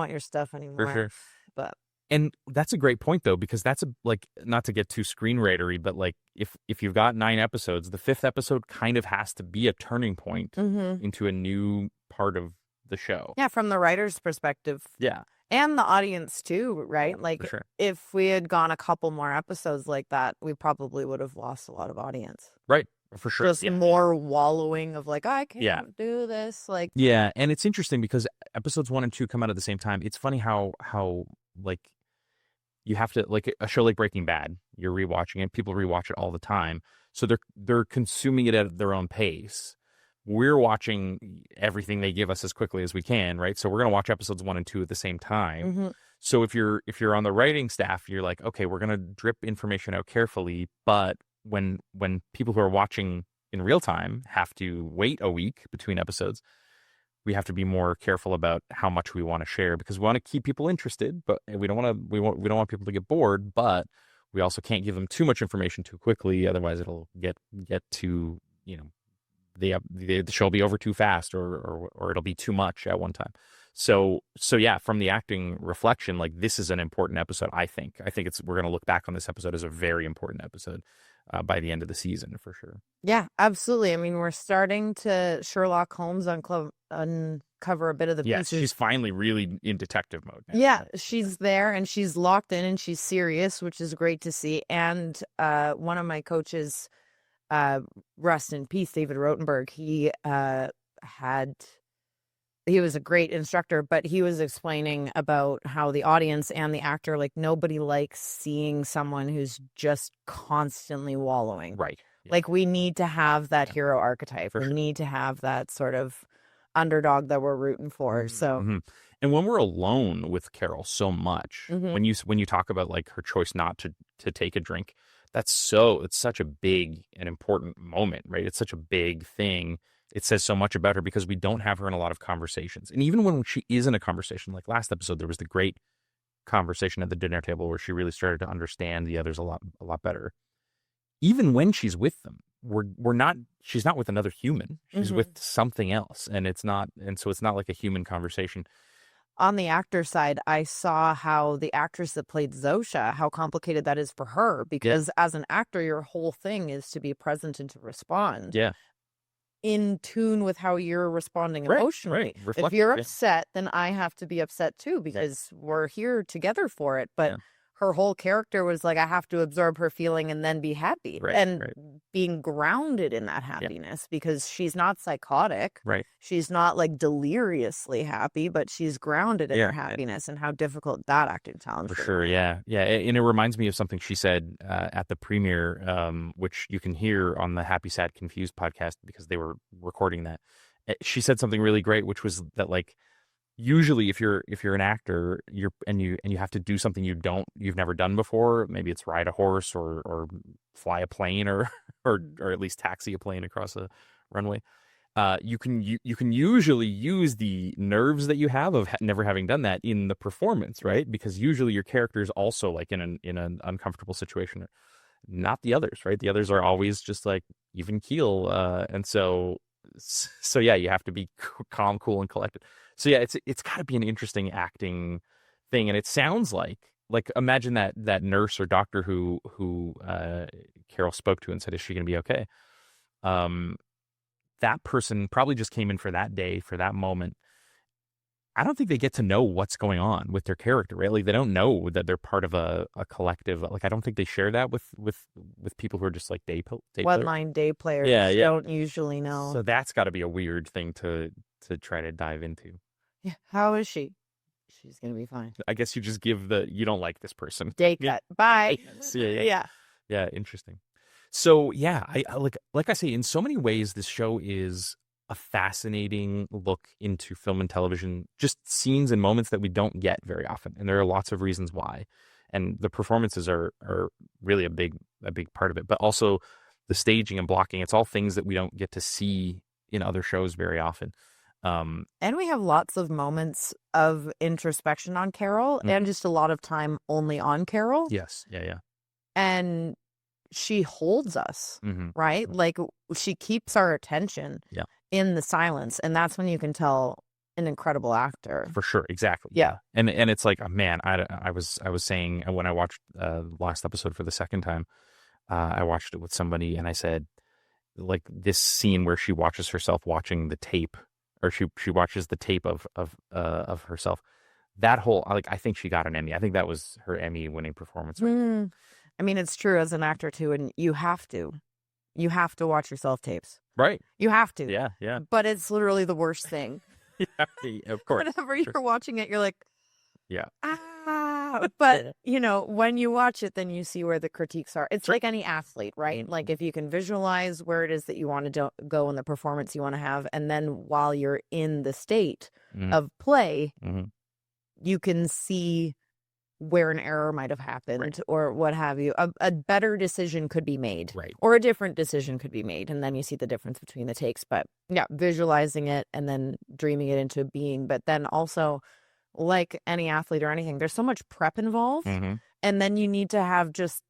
your stuff anymore. For sure. But And that's a great point though, because that's like, not to get too screenwritery, but like if you've got 9 episodes, the 5th episode kind of has to be a turning point into a new part of the show. Yeah, from the writer's perspective. Yeah. And the audience too, right? Like For sure. if we had gone a couple more episodes like that, we probably would have lost a lot of audience. Right. For sure. Just more wallowing of like, I can't do this. Like, yeah. And it's interesting because episodes 1 and 2 come out at the same time. It's funny how like you have to, like a show like Breaking Bad, you're rewatching it. People rewatch it all the time. So they're consuming it at their own pace. We're watching everything they give us as quickly as we can, right? So we're going to watch episodes 1 and 2 at the same time. So if you're on the writing staff, you're like, okay, we're going to drip information out carefully. But when people who are watching in real time have to wait a week between episodes, we have to be more careful about how much we want to share, because we want to keep people interested, but we don't want people to get bored, but we also can't give them too much information too quickly. Otherwise it'll get to, the show will be over too fast, or it'll be too much at one time. So yeah, from the acting reflection, like this is an important episode. I think we're going to look back on this episode as a very important episode by the end of the season for sure. Yeah, absolutely. I mean, we're starting to Sherlock Holmes uncover a bit of the pieces. She's finally really in detective mode now. Yeah, she's there and she's locked in and she's serious, which is great to see. And one of my coaches, rest in peace, David Rotenberg, he was a great instructor, but he was explaining about how the audience and the actor, like nobody likes seeing someone who's just constantly wallowing. Right. Yeah. Like we need to have that hero archetype. We need to have that sort of underdog that we're rooting for. So, and when we're alone with Carol so much, when you talk about like her choice not to take a drink, it's such a big and important moment, right? It's such a big thing. It says so much about her because we don't have her in a lot of conversations. And even when she is in a conversation, like last episode, there was the great conversation at the dinner table where she really started to understand the others a lot better. Even when she's with them, she's not with another human. She's with something else. And so it's not like a human conversation. On the actor side, I saw how the actress that played Zosha, how complicated that is for her, because as an actor, your whole thing is to be present and to respond. Yeah. In tune with how you're responding emotionally. Right. If you're upset, then I have to be upset too, because we're here together for it. But her whole character was like, I have to absorb her feeling and then be happy. Being grounded in that happiness, because she's not psychotic. Right. She's not like deliriously happy, but she's grounded in her happiness, and how difficult that acting challenge for sure. Yeah. And it reminds me of something she said at the premiere, which you can hear on the Happy, Sad, Confused podcast because they were recording that. She said something really great, which was that like, usually if you're an actor, you have to do something you've never done before. Maybe it's ride a horse or fly a plane or at least taxi a plane across a runway. You can usually use the nerves that you have of never having done that in the performance, right? Because usually your character is also like in an uncomfortable situation. Not the others, right? The others are always just like even keel, and so yeah, you have to be calm, cool, and collected. So yeah, it's got to be an interesting acting thing, and it sounds like imagine that nurse or doctor who Carol spoke to and said, "Is she going to be okay?" That person probably just came in for that day, for that moment. I don't think they get to know what's going on with their character, right? Like they don't know that they're part of a collective. Like I don't think they share that with people who are just like day one-line day players. Don't usually know. So that's got to be a weird thing to try to dive into. Yeah. How is she? She's gonna be fine. I guess you just give you don't like this person. Day cut. Bye. Yeah. Interesting. So yeah, I like I say, in so many ways, this show is a fascinating look into film and television, just scenes and moments that we don't get very often, and there are lots of reasons why. And the performances are really a big part of it, but also the staging and blocking. It's all things that we don't get to see in other shows very often. And we have lots of moments of introspection on Carol and just a lot of time only on Carol. Yes. Yeah. And she holds us, right? Like she keeps our attention in the silence. And that's when you can tell an incredible actor. For sure. Exactly. Yeah. And it's like, man, I was saying when I watched the last episode for the second time, I watched it with somebody and I said, like this scene where she watches herself watching the tape, or she watches the tape of herself. That whole, like, I think she got an Emmy. I think that was her Emmy winning performance. Right? I mean, it's true as an actor too, and you have to watch your self tapes. Right. You have to. Yeah. But it's literally the worst thing. Of course. Whenever you're watching it, you're like, yeah. But, when you watch it, then you see where the critiques are. It's like any athlete, right? Like if you can visualize where it is that you want to go in the performance you want to have, and then while you're in the state of play, you can see where an error might have happened or what have you. A better decision could be made. Right. Or a different decision could be made. And then you see the difference between the takes. But yeah, visualizing it and then dreaming it into being. But then also, like any athlete or anything, there's so much prep involved. And then you need to have just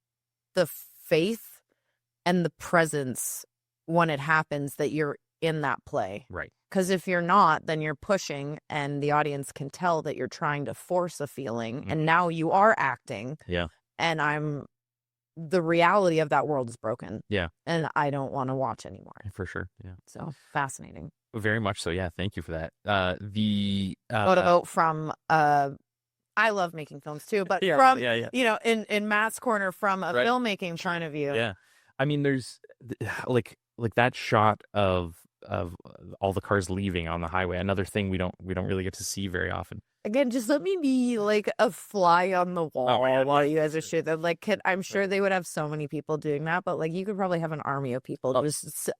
the faith and the presence when it happens that you're in that play. Right. Because if you're not, then you're pushing and the audience can tell that you're trying to force a feeling. And now you are acting. Yeah. And the reality of that world is broken. Yeah. And I don't want to watch anymore. For sure. Yeah. So fascinating. Very much so. Yeah. Thank you for that. From I love making films too, but in Matt's corner from a filmmaking point of view. Yeah. I mean, there's like that shot of all the cars leaving on the highway. Another thing we don't really get to see very often. Again, just let me be like a fly on the wall while you guys are shooting. Like, I'm sure they would have so many people doing that, but like you could probably have an army of people.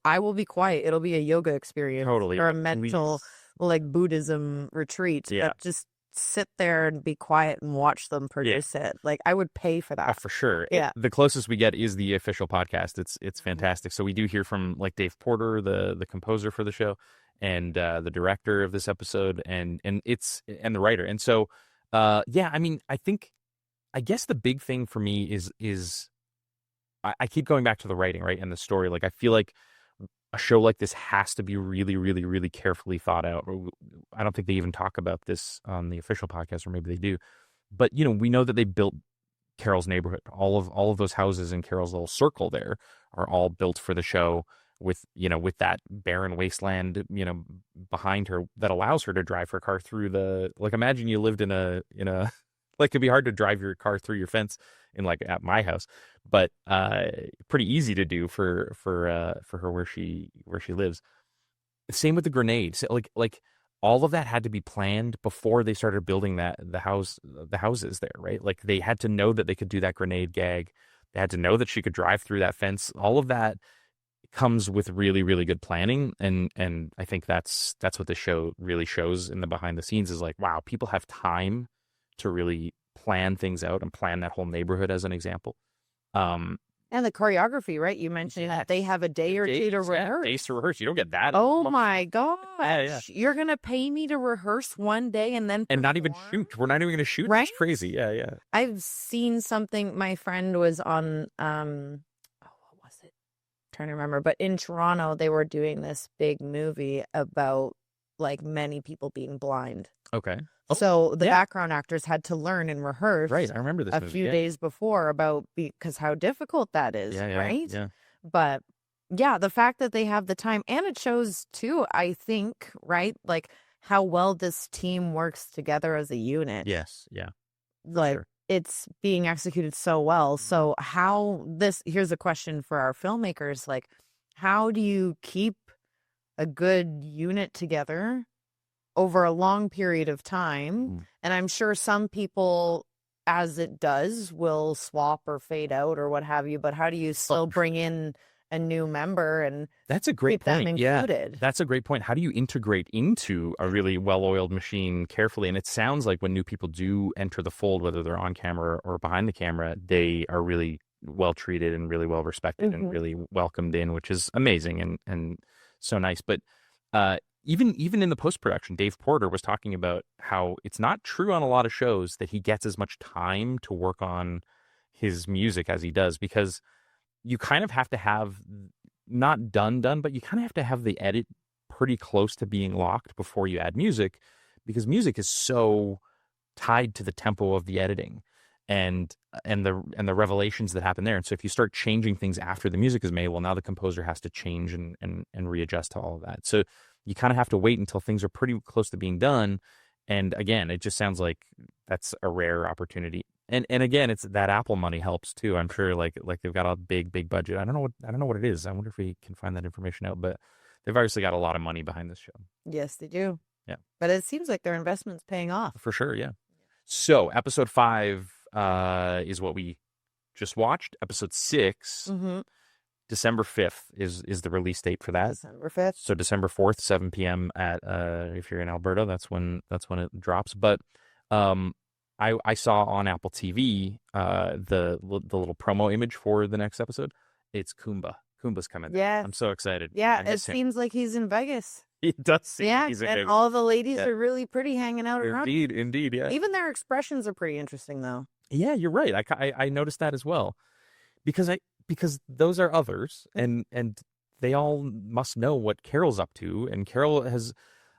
I will be quiet. It'll be a yoga experience, totally, or a mental like Buddhism retreat. Yeah, just sit there and be quiet and watch them produce it. Like I would pay for that. For sure. Yeah. The closest we get is the official podcast. It's fantastic. So we do hear from like Dave Porter, the composer for the show, and the director of this episode, and the writer. And so I mean, I guess the big thing for me is I keep going back to the writing, right? And the story. Like I feel like a show like this has to be really, really, really carefully thought out. I don't think they even talk about this on the official podcast, or maybe they do. But, we know that they built Carol's neighborhood. All of those houses in Carol's little circle there are all built for the show with that barren wasteland, behind her that allows her to drive her car through imagine you lived in a like it'd be hard to drive your car through your fence at my house, but pretty easy to do for her where she lives. Same with the grenades. Like all of that had to be planned before they started building the houses there, right? Like they had to know that they could do that grenade gag. They had to know that she could drive through that fence. All of that comes with really, really good planning, and I think that's what the show really shows in the behind the scenes is like, wow, people have time to really plan things out and plan that whole neighborhood, as an example. And the choreography, right? You mentioned that they have a day or two to rehearse. Days to rehearse. You don't get that. Oh my gosh. Yeah. You're going to pay me to rehearse one day and then not even shoot. We're not even going to shoot. Right? It's crazy. Yeah. I've seen something. My friend was on, what was it? I'm trying to remember. But in Toronto, they were doing this big movie about like many people being blind. Okay. So the background actors had to learn and rehearse. Right, I remember this a few days before because how difficult that is, right? Yeah. But yeah, the fact that they have the time, and it shows too, I think, right? Like how well this team works together as a unit. Yes, yeah. Like it's being executed so well. So here's a question for our filmmakers, like how do you keep a good unit together over a long period of time? And I'm sure some people, as it does, will swap or fade out or what have you, but how do you still bring in a new member and that's a great keep point. them included? Yeah, that's a great point. How do you integrate into a really well-oiled machine carefully? And it sounds like when new people do enter the fold, whether they're on camera or behind the camera, they are really well treated and really well respected and really welcomed in, which is amazing and so nice. But even in the post production, Dave Porter was talking about how it's not true on a lot of shows that he gets as much time to work on his music as he does, because you kind of have to have not done, but you kind of have to have the edit pretty close to being locked before you add music, because music is so tied to the tempo of the editing and the revelations that happen there. And so if you start changing things after the music is made, well, now the composer has to change and readjust to all of that. So you kind of have to wait until things are pretty close to being done. And again, it just sounds like that's a rare opportunity. And again, it's that Apple money helps too. I'm sure like they've got a big budget. I don't know what it is. I wonder if we can find that information out, but they've obviously got a lot of money behind this show. Yes, they do. Yeah. But it seems like their investment's paying off. For sure, yeah. So episode 5 is what we just watched. Episode 6, December 5th is the release date for that. December 5th. So December 4th, 7 p.m. at if you're in Alberta, that's when it drops. But I saw on Apple TV the little promo image for the next episode. It's Kumba. Kumba's coming. Yeah. I'm so excited. Yeah, it seems like he's in Vegas. It does seem he's in and Vegas. All the ladies are really pretty hanging out around. Indeed, yeah. Even their expressions are pretty interesting, though. Yeah, you're right. I noticed that as well, because those are others, and they all must know what Carol's up to, and Carol has,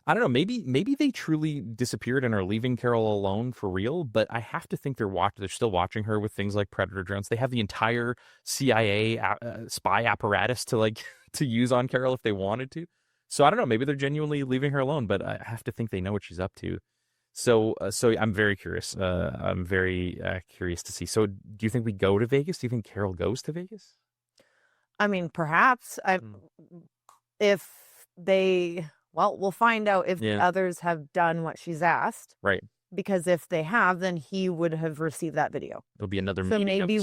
I don't know, maybe they truly disappeared and are leaving Carol alone for real, but I have to think they're still watching her with things like Predator drones. They have the entire CIA spy apparatus to use on Carol if they wanted to. So I don't know, maybe they're genuinely leaving her alone, but I have to think they know what she's up to. So I'm very curious. I'm very curious to see. So do you think we go to Vegas? Do you think Carol goes to Vegas? I mean, perhaps. If they, well, we'll find out if the others have done what she's asked. Right. Because if they have, then he would have received that video. There'll be another So maybe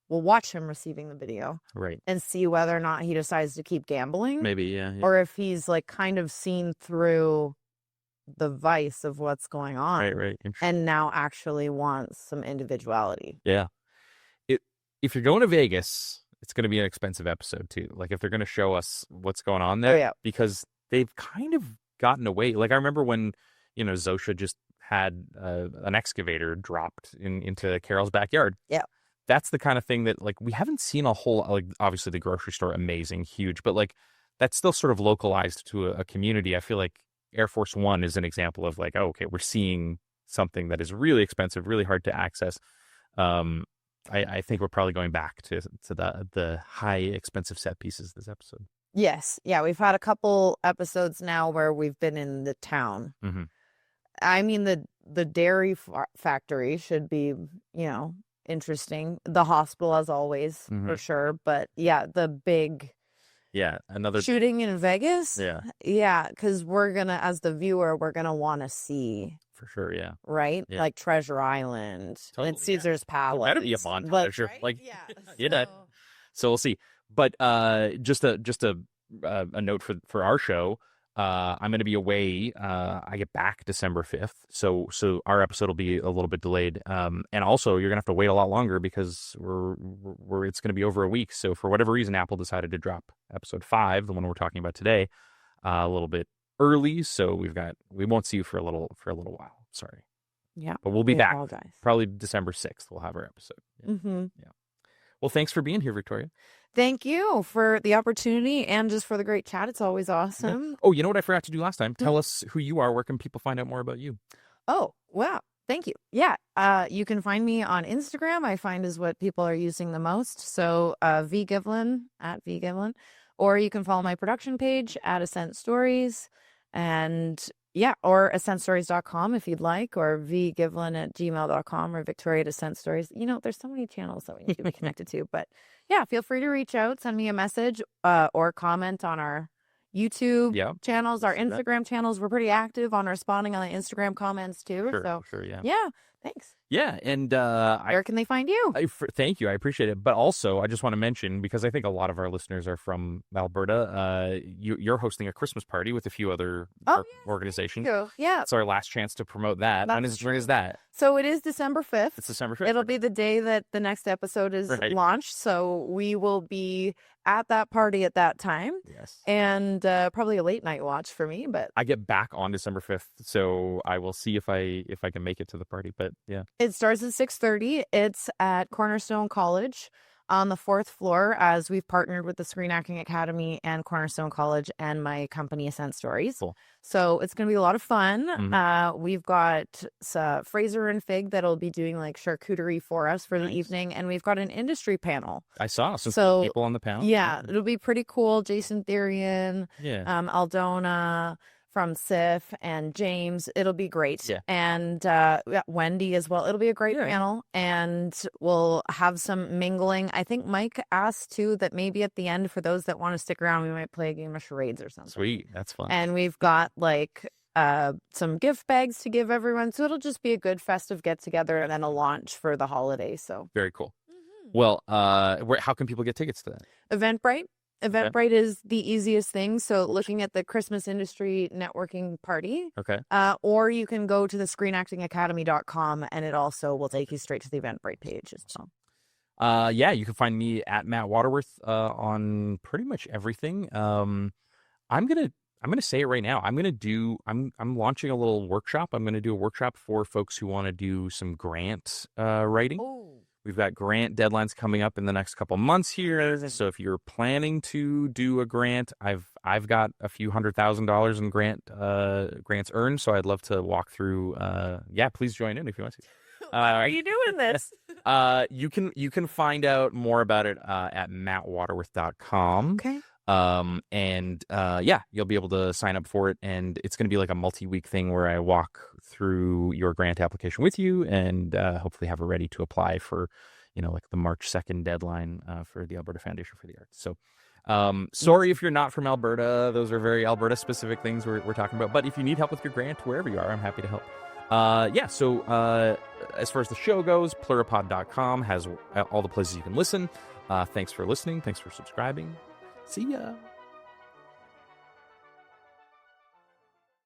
we'll watch him receiving the video. Right. And see whether or not he decides to keep gambling. Maybe, yeah. Or if he's kind of seen through the vice of what's going on. Right. And now actually wants some individuality. Yeah. If you're going to Vegas, it's going to be an expensive episode too. If they're going to show us what's going on there, because they've kind of gotten away. I remember when, Zosha just had an excavator dropped into Carol's backyard. Yeah. That's the kind of thing that we haven't seen a whole, obviously the grocery store, amazing, huge, but that's still sort of localized to a community. I feel like Air Force One is an example of okay, we're seeing something that is really expensive, really hard to access. I think we're probably going back to the high expensive set pieces this episode. Yes. Yeah. We've had a couple episodes now where we've been in the town. Mm-hmm. I mean, the dairy factory should be, interesting. The hospital, as always, for sure. But yeah, the big another shooting in Vegas. Yeah, because we're gonna, as the viewer, we're gonna want to see for sure. Yeah, right. Yeah. Treasure Island and Caesar's Palace. That'd be a montage. Right? So we'll see. But just a note for our show. I'm going to be away. I get back December 5th. So our episode will be a little bit delayed. And also you're going to have to wait a lot longer because it's going to be over a week. So for whatever reason, Apple decided to drop episode 5, the one we're talking about today, a little bit early. So we won't see you for a little while. Sorry. Yeah. But we'll be back. Apologize. Probably December 6th. We'll have our episode. Yeah. Well, thanks for being here, Victoria. Thank you for the opportunity and just for the great chat. It's always awesome. Yeah. Oh, you know what I forgot to do last time? Tell us who you are. Where can people find out more about you? Oh, wow. Thank you. Yeah. You can find me on Instagram. I find is what people are using the most. So @VGivlin, or you can follow my production page @Ascent Stories, and or ascentstories.com if you'd like, or vgivlin@gmail.com, or Victoria Ascent Stories. There's so many channels that we need to be connected to, but yeah, feel free to reach out, send me a message, or comment on our YouTube channels, our Instagram channels. We're pretty active on responding on the Instagram comments too. Sure, yeah. Yeah, Thanks. Yeah, and Where can they find you? Thank you. I appreciate it. But also, I just want to mention, because I think a lot of our listeners are from Alberta, you're hosting a Christmas party with a few other organizations. Yeah. It's our last chance to promote that. When is that? So it is December 5th. It's December 5th. It'll be the day that the next episode is launched. So we will be at that party at that time. Yes. And probably a late night watch for me, but I get back on December 5th, so I will see if I can make it to the party. But yeah. It starts at 6:30. It's at Cornerstone College on the 4th floor, as we've partnered with the Screen Acting Academy and Cornerstone College and my company Ascent Stories. Cool. So it's going to be a lot of fun. We've got Fraser and Fig that'll be doing like charcuterie for us for the evening. And we've got an industry panel. I saw some people on the panel. Yeah, it'll be pretty cool. Jason Therian, Aldona from Sif and James. It'll be great. Yeah. And Wendy as well. It'll be a great panel, and we'll have some mingling. I think Mike asked too that maybe at the end, for those that want to stick around, we might play a game of charades or something. Sweet. That's fun. And we've got like some gift bags to give everyone. So it'll just be a good festive get together and then a launch for the holiday. So very cool. Well, how can people get tickets to that? Eventbrite. Eventbrite is the easiest thing. So looking at the Christmas industry networking party. Okay. Or you can go to the screenactingacademy.com, and it also will take you straight to the Eventbrite page as well. Yeah, you can find me at Matt Waterworth on pretty much everything. I'm gonna say it right now. I'm launching a little workshop. I'm gonna do a workshop for folks who want to do some grant writing. Oh. We've got grant deadlines coming up in the next couple months here. So if you're planning to do a grant, I've got a few $100,000 in grants earned. So I'd love to walk through. Please join in if you want to. Are you doing this? You can find out more about it at mattwaterworth.com. Okay. You'll be able to sign up for it, and it's going to be like a multi-week thing where I walk through your grant application with you, and hopefully have it ready to apply for, like the March 2nd deadline for the Alberta Foundation for the Arts. So, sorry if you're not from Alberta; those are very Alberta-specific things we're talking about. But if you need help with your grant, wherever you are, I'm happy to help. So as far as the show goes, Pluripod.com has all the places you can listen. Thanks for listening. Thanks for subscribing. See ya.